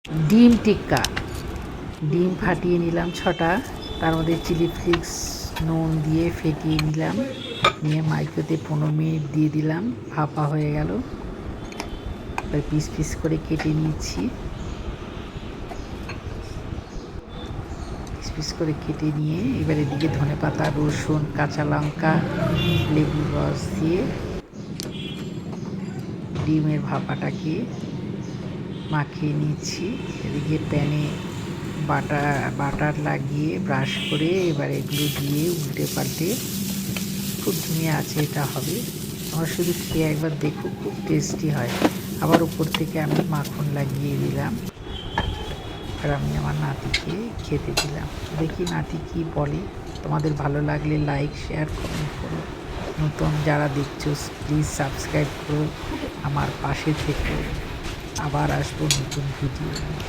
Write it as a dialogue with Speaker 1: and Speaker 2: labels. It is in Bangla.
Speaker 1: ডিম টিক্কা, ডিম ফাটিয়ে নিলাম 6টা, তার মধ্যে চিলি ফ্লেক্স নুন দিয়ে ফেটিয়ে নিলাম, নিয়ে মাইক্রোতে 15 মিনিট দিয়ে দিলাম, ভাপা হয়ে গেল। এবার পিস পিস করে কেটে নিয়েছি, পিস পিস করে কেটে নিয়ে এবার এদিকে ধনেপাতা, রসুন, কাঁচা লঙ্কা, লেবুর রস দিয়ে ডিমের ভাপাটাকে মাখিয়ে নিচ্ছি। এদিকে প্যানে বাটার লাগিয়ে ব্রাশ করে এবার এগুলো দিয়ে উল্টে পাল্টে খুব ধুনিয়া আছে এটা হবে। আমার শুধু খেয়ে একবার দেখো, খুব টেস্টি হয়। আবার উপর থেকে আমি মাখন লাগিয়ে দিলাম, আর আমি আমার নাতিকে খেতে দিলাম। দেখি নাতি কি বলে। তোমাদের ভালো লাগলে লাইক, শেয়ার, কমেন্ট করো। নতুন যারা দেখছো প্লিজ সাবস্ক্রাইব করো, আমার পাশে থেকে। আবার আসবো নতুন ভিডিও নিয়ে।